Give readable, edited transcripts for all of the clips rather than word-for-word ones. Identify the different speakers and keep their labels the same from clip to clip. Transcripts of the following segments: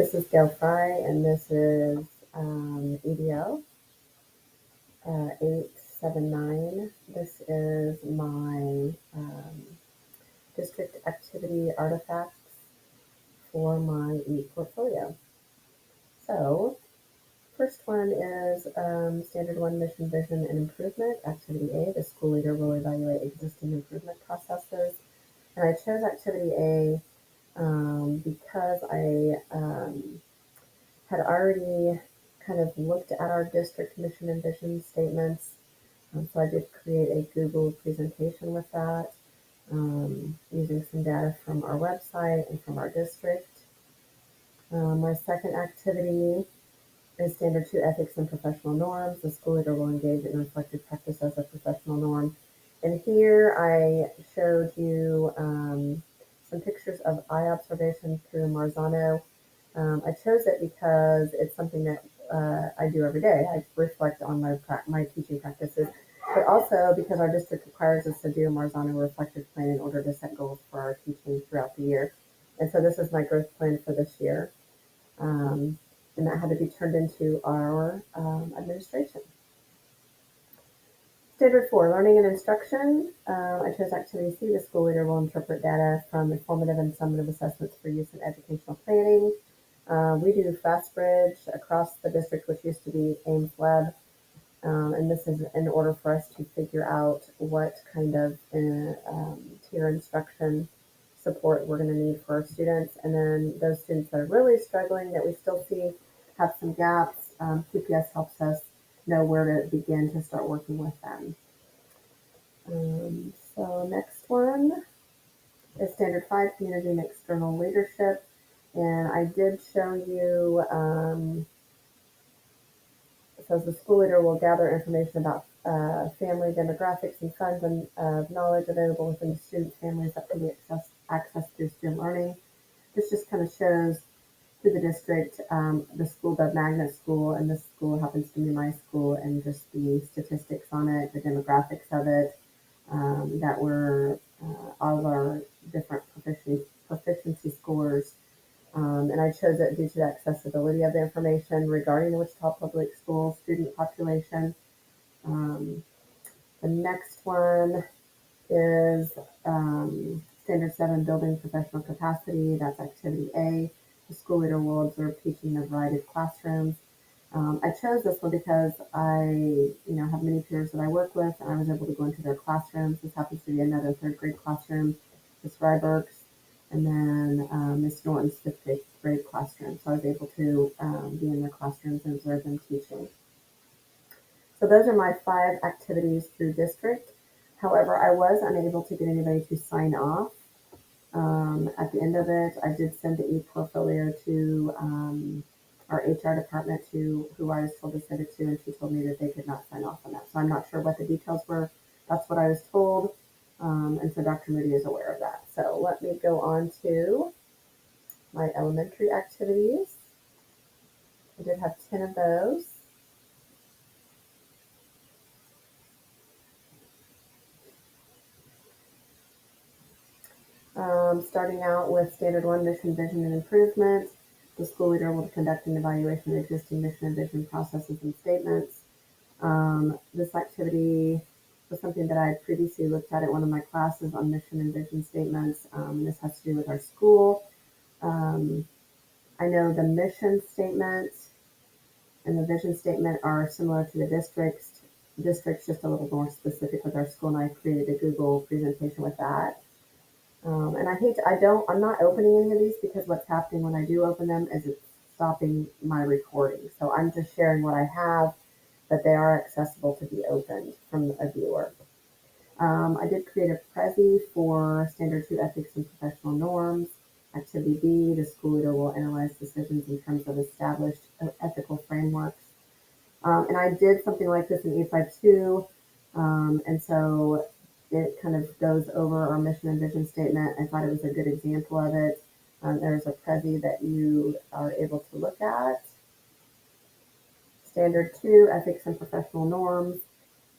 Speaker 1: This is Gail Fry, and this is EDO 879. This is my district activity artifacts for my ePortfolio. So, first one is Standard 1 Mission, Vision, and Improvement. Activity A, the school leader will evaluate existing improvement processes. And I chose Activity A because I had already kind of looked at our district mission and vision statements. So I did create a Google presentation with that, using some data from our website and from our district. My second activity is Standard 2 Ethics and Professional Norms. The school leader will engage in reflective practice as a professional norm. And here I showed you some pictures of eye observation through Marzano. I chose it because it's something that I do every day. I reflect on my teaching practices, but also because our district requires us to do a Marzano reflective plan in order to set goals for our teaching throughout the year. And so this is my growth plan for this year. And that had to be turned into our administration. Standard 4, Learning and Instruction. I chose Activity C. The school leader will interpret data from informative and summative assessments for use in educational planning. We do FastBridge across the district, which used to be Ames Web. And this is in order for us to figure out what kind of tier instruction support we're going to need for our students. And then those students that are really struggling, that we still see have some gaps, QPS helps us know where to begin to start working with them. So next one is Standard 5, Community and External Leadership. And I did show you, it says the school leader will gather information about family demographics and funds and knowledge available within the student families that can be accessed through student learning. This just kind of shows through the district, the school, the magnet school, and this school happens to be my school, and just the statistics on it, the demographics of it, that were all of our different proficiency scores. And I chose it due to the accessibility of the information regarding the Wichita Public Schools student population. The next one is Standard 7, Building Professional Capacity. That's Activity A. The school leader will observe teaching in a variety of classrooms. I chose this one because I, have many peers that I work with, and I was able to go into their classrooms. This happens to be another third grade classroom, Miss Ryberg's, and then Miss Norton's fifth grade classroom. So I was able to be in their classrooms and observe them teaching. So those are my 5 activities through district. However, I was unable to get anybody to sign off. At the end of it, I did send the ePortfolio to our HR department, to who I was told to send it to, and she told me that they could not sign off on that. So I'm not sure what the details were. That's what I was told. And so Dr. Moody is aware of that. So let me go on to my elementary activities. I did have 10 of those. Starting out with Standard 1, Mission, Vision, and Improvement. The school leader will conduct an evaluation of existing mission and vision processes and statements. This activity was something that I had previously looked at one of my classes on mission and vision statements. This has to do with our school. I know the mission statement and the vision statement are similar to the district's. The district's just a little more specific with our school, and I created a Google presentation with that. And I'm not opening any of these because what's happening when I do open them is it's stopping my recording. So I'm just sharing what I have, but they are accessible to be opened from a viewer. I did create a Prezi for Standard 2 Ethics and Professional Norms. Activity B, the school leader will analyze decisions in terms of established ethical frameworks. And I did something like this in 852. And so it kind of goes over our mission and vision statement. I thought it was a good example of it. There's a Prezi that you are able to look at. Standard 2, Ethics and Professional Norms.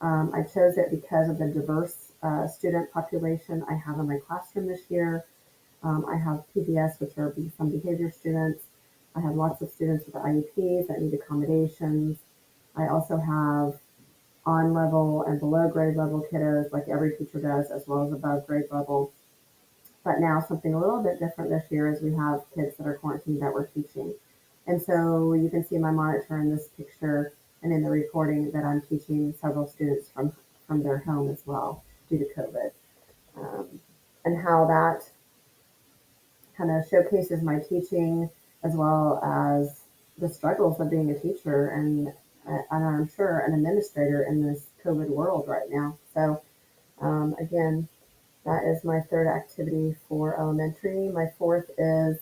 Speaker 1: I chose it because of the diverse student population I have in my classroom this year. I have PBS, which are some behavior students. I have lots of students with IEPs that need accommodations. I also have on level and below grade level kiddos, like every teacher does, as well as above grade level. But now something a little bit different this year is we have kids that are quarantined that we're teaching. And so you can see my monitor in this picture and in the recording that I'm teaching several students from their home as well due to COVID. Um, and how that kind of showcases my teaching as well as the struggles of being a teacher and I'm sure an administrator in this COVID world right now. So again, that is my third activity for elementary. My fourth is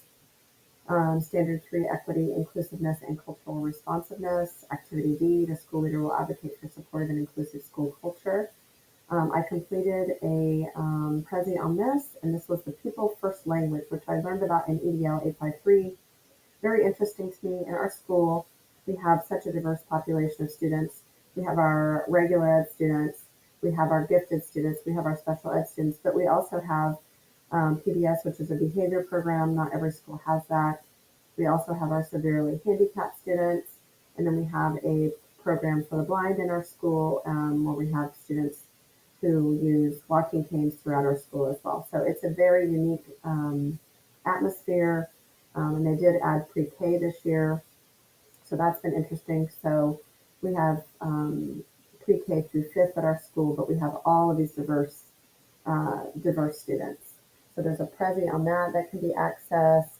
Speaker 1: Standard 3 Equity, Inclusiveness, and Cultural Responsiveness. Activity D, the school leader will advocate for supportive and inclusive school culture. I completed a Prezi on this, and this was the People First Language, which I learned about in EDL 853. Very interesting to me. In our school, we have such a diverse population of students. We have our regular ed students, we have our gifted students, we have our special ed students, but we also have PBS, which is a behavior program. Not every school has that. We also have our severely handicapped students, and then we have a program for the blind in our school where we have students who use walking canes throughout our school as well. So it's a very unique atmosphere, and they did add pre-K this year, so that's been interesting. So we have pre-K through fifth at our school, but we have all of these diverse students. So there's a Prezi on that can be accessed.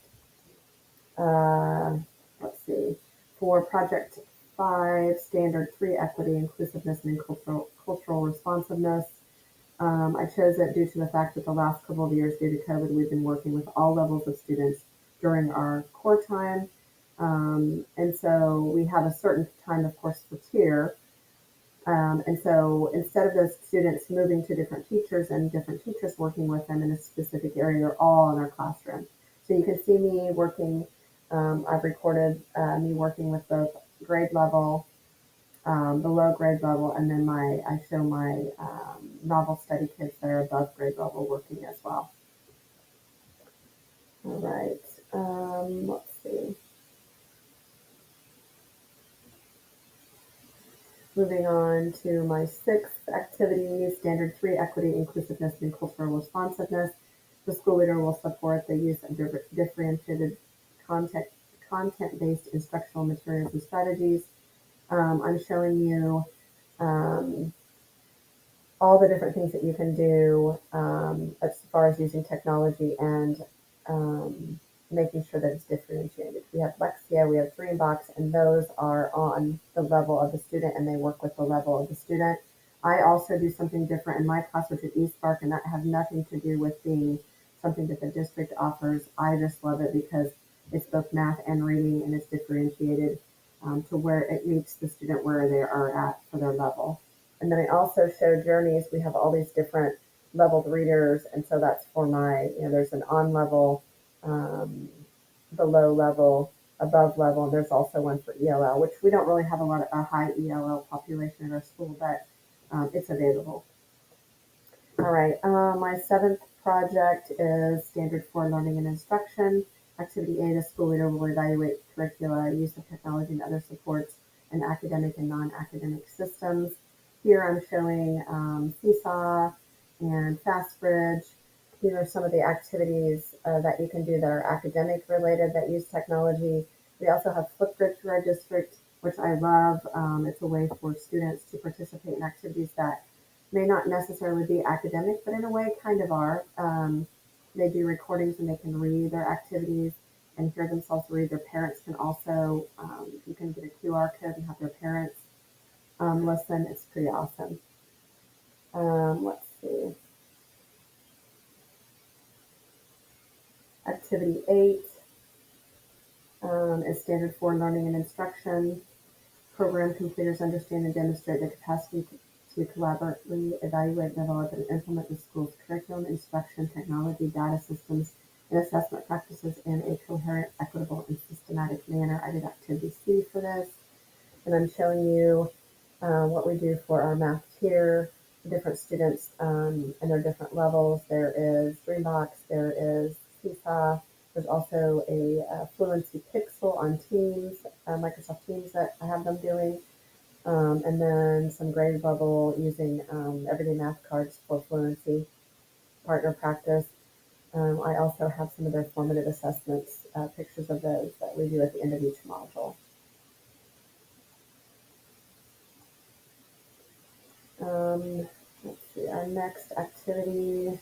Speaker 1: Let's see, for Project 5, Standard 3, Equity, Inclusiveness, and Cultural Responsiveness. I chose it due to the fact that the last couple of years due to COVID, we've been working with all levels of students during our core time. And so we have a certain time, of course, for tier. And so instead of those students moving to different teachers and different teachers working with them in a specific area, they're all in our classroom. So you can see me working, I've recorded me working with both grade level, below grade level, and then I show my novel study kids that are above grade level working as well. All right, let's see. Moving on to my sixth activity, Standard 3, Equity, Inclusiveness, and Cultural Responsiveness. The school leader will support the use of differentiated content, content-based instructional materials and strategies. I'm showing you um, all the different things that you can do as far as using technology and making sure that it's differentiated. We have Lexia, we have Dreambox, and those are on the level of the student and they work with the level of the student. I also do something different in my class, which is eSpark, and that has nothing to do with being something that the district offers. I just love it because it's both math and reading and it's differentiated to where it meets the student where they are at for their level. And then I also show journeys. We have all these different leveled readers. And so that's for there's an on level, below level, above level. And there's also one for ELL, which we don't really have a high ELL population in our school, but it's available. All right, my seventh project is Standard 4 Learning and Instruction. Activity A, the school leader will evaluate curricula, use of technology and other supports in academic and non-academic systems. Here I'm showing Seesaw and FastBridge. These are some of the activities that you can do that are academic related that use technology. We also have Flipgrid through our district, which I love. It's a way for students to participate in activities that may not necessarily be academic, but in a way kind of are. They do recordings and they can read their activities and hear themselves read. Their parents can also, you can get a QR code and have their parents listen. It's pretty awesome. Let's see. Activity 8 is Standard 4 Learning and Instruction. Program completers understand and demonstrate the capacity to collaboratively evaluate, develop, and implement the school's curriculum, instruction, technology, data systems, and assessment practices in a coherent, equitable, and systematic manner. I did activity C for this, and I'm showing you what we do for our math tier, different students and their different levels. There is Dreambox, there is Seesaw, There's also a Fluency Pixel on Teams, Microsoft Teams that I have them doing. And then some grade level using everyday math cards for fluency, partner practice. I also have some of their formative assessments, pictures of those that we do at the end of each module. Let's see, our next activity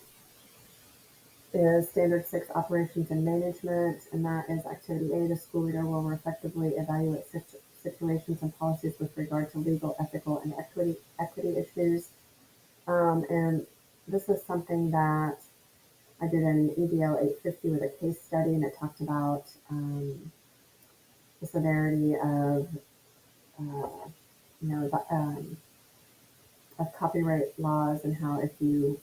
Speaker 1: is Standard 6 Operations and Management, and that is Activity A. The school leader will effectively evaluate situations and policies with regard to legal, ethical, and equity issues. And this is something that I did an EDL 850 with a case study, and it talked about the severity of, you know, of copyright laws and how if you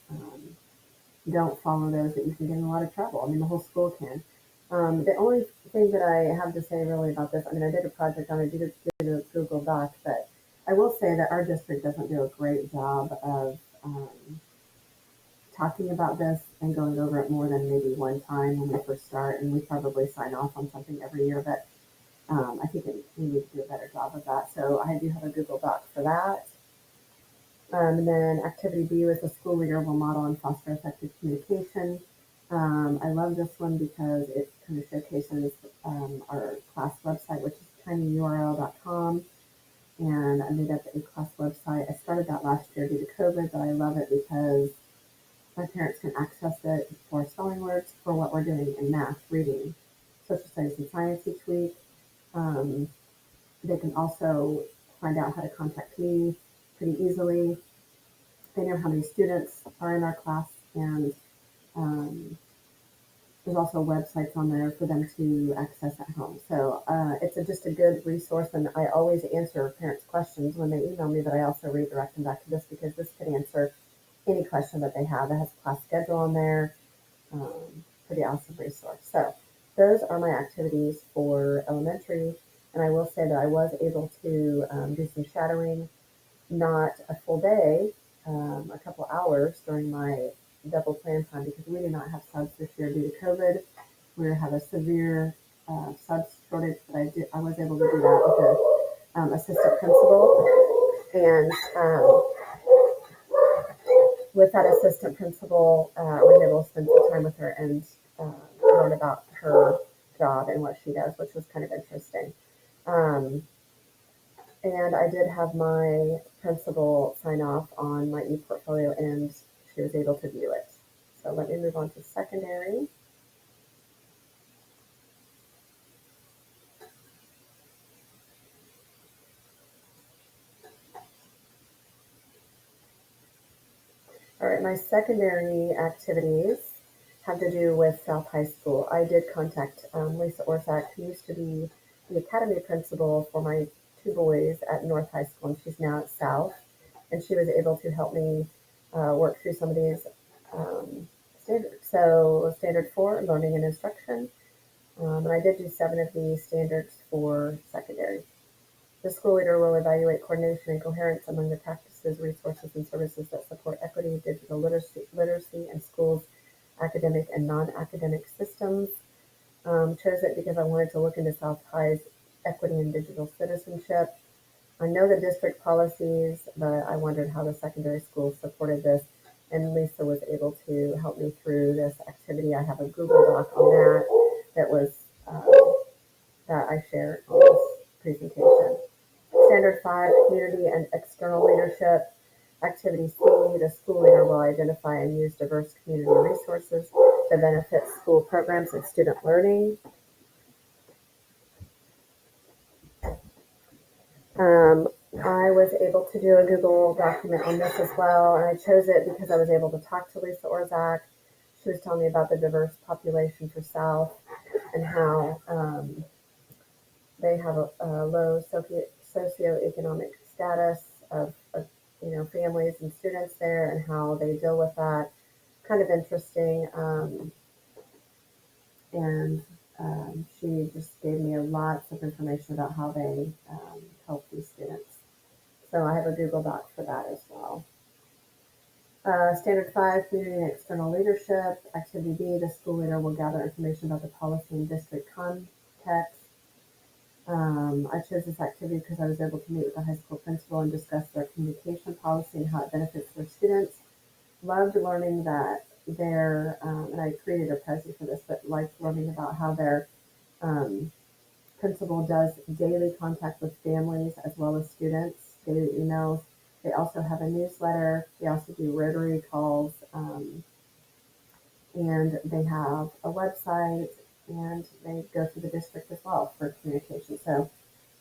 Speaker 1: don't follow those, that you can get in a lot of trouble. I mean, the whole school can. The only thing that I have to say really about this, I mean, I did a project on it, did a Google Doc, but I will say that our district doesn't do a great job of talking about this and going over it more than maybe one time when we first start, and we probably sign off on something every year, but I think we need to do a better job of that. So I do have a Google Doc for that. And then activity B was the school leader will model and foster effective communication. I love this one because it kind of showcases our class website, which is tinyurl.com. And I made up a class website. I started that last year due to COVID, but I love it because my parents can access it for spelling words for what we're doing in math, reading, social studies, and science each week. They can also find out how to contact me pretty easily. They know how many students are in our class, and there's also websites on there for them to access at home. So it's just a good resource, and I always answer parents' questions when they email me, but I also redirect them back to this because this could answer any question that they have. It has a class schedule on there. Pretty awesome resource. So those are my activities for elementary, and I will say that I was able to do some shadowing, not a full day, a couple hours during my double plan time because we did not have subs this year due to COVID. We have a severe subs shortage, but I was able to do that with an assistant principal, and with that assistant principal, I was able to spend some time with her and learn about her job and what she does, which was kind of interesting. Um, and I did have my principal sign off on my ePortfolio, and she was able to view it. So let me move on to secondary. All right, my secondary activities have to do with South High School. I did contact Lisa Orsak, who used to be the academy principal for my two boys at North High School, and she's now at South. And she was able to help me work through some of these standards. So standard 4, learning and instruction. And I did do 7 of these standards for secondary. The school leader will evaluate coordination and coherence among the practices, resources, and services that support equity, digital literacy, and schools' academic and non-academic systems. Chose it because I wanted to look into South High's equity and digital citizenship. I know the district policies, but I wondered how the secondary schools supported this, and Lisa was able to help me through this activity. I have a Google Doc on that was that I shared on this presentation. Standard 5, community and external leadership. Activity C, the school leader will identify and use diverse community resources to benefit school programs and student learning. I was able to do a Google document on this as well, and I chose it because I was able to talk to Lisa Orsak. She was telling me about the diverse population for South and how they have a low socioeconomic status of families and students there, and how they deal with that. Kind of interesting, and she just gave me lots of information about how they help these students. So I have a Google Doc for that as well. Standard 5, community and external leadership. Activity B, the school leader will gather information about the policy and district context. I chose this activity because I was able to meet with the high school principal and discuss their communication policy and how it benefits their students. Loved learning that and I created a prezi for this, but liked learning about how their um, principal does daily contact with families as well as students, daily emails. They also have a newsletter. They also do rotary calls, and they have a website, and they go through the district as well for communication. So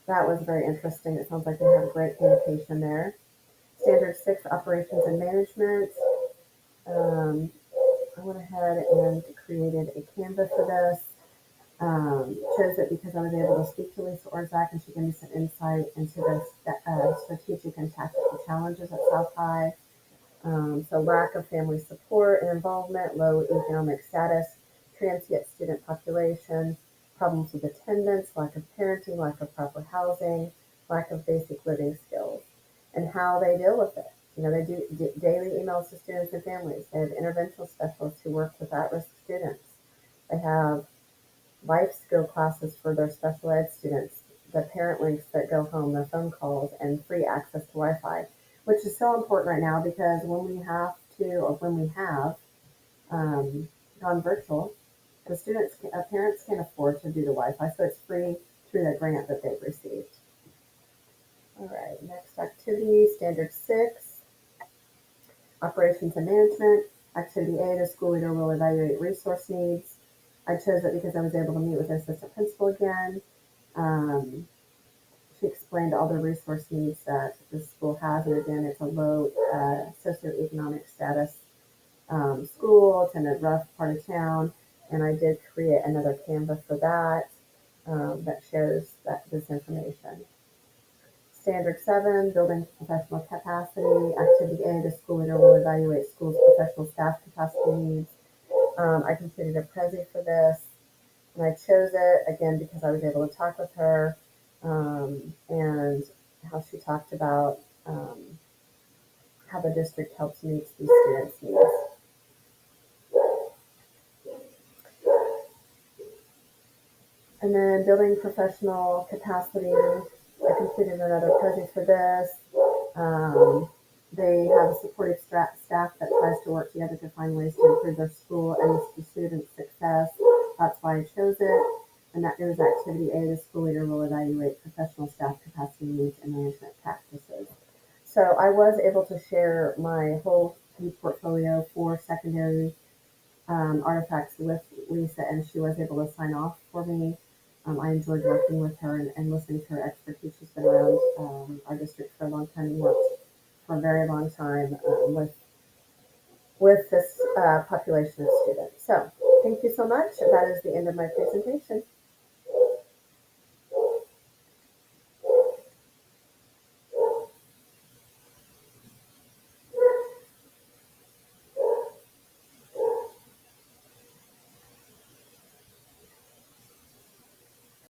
Speaker 1: that was very interesting. It sounds like they have great communication there. Standard 6, operations and management. Um, I went ahead and created a Canva for this. Chose it because I was able to speak to Lisa Orzak, and she gave me some insight into the strategic and tactical challenges at South High. So lack of family support and involvement, low economic status, transient student population, problems with attendance, lack of parenting, lack of proper housing, lack of basic living skills, and how they deal with it. They do daily emails to students and families. They have interventional specialists who work with at-risk students. They have life skill classes for their special ed students, the parent links that go home, their phone calls, and free access to Wi-Fi, which is so important right now because when we have to, or when we have gone virtual, parents can't afford to do the Wi-Fi, so it's free through the grant that they've received. All right, next activity, standard 6, operations and management. Activity A, the school leader will evaluate resource needs. I chose it because I was able to meet with the assistant principal again. Um, she explained all the resource needs that the school has, and again, it's a low socioeconomic status school. It's in a rough part of town, and I did create another Canva for that that shows this information. Standard 7, building professional capacity. Activity A, the school leader will evaluate school's professional staff capacity needs. I completed a prezi for this, and I chose it again because I was able to talk with her and how she talked about how the district helps meet these students' needs. And then building professional capacity, I completed another project for this. Um, they have a supportive staff that tries to work together to find ways to improve their school and the student success. That's why I chose it. And that is activity A, the school leader will evaluate professional staff capacity needs and management practices. So I was able to share my whole portfolio for secondary artifacts with Lisa, and she was able to sign off for me. I enjoyed working with her and listening to her expertise. She's been around our district for a long time and worked for a very long time with this population of students. So thank you so much. That is the end of my presentation.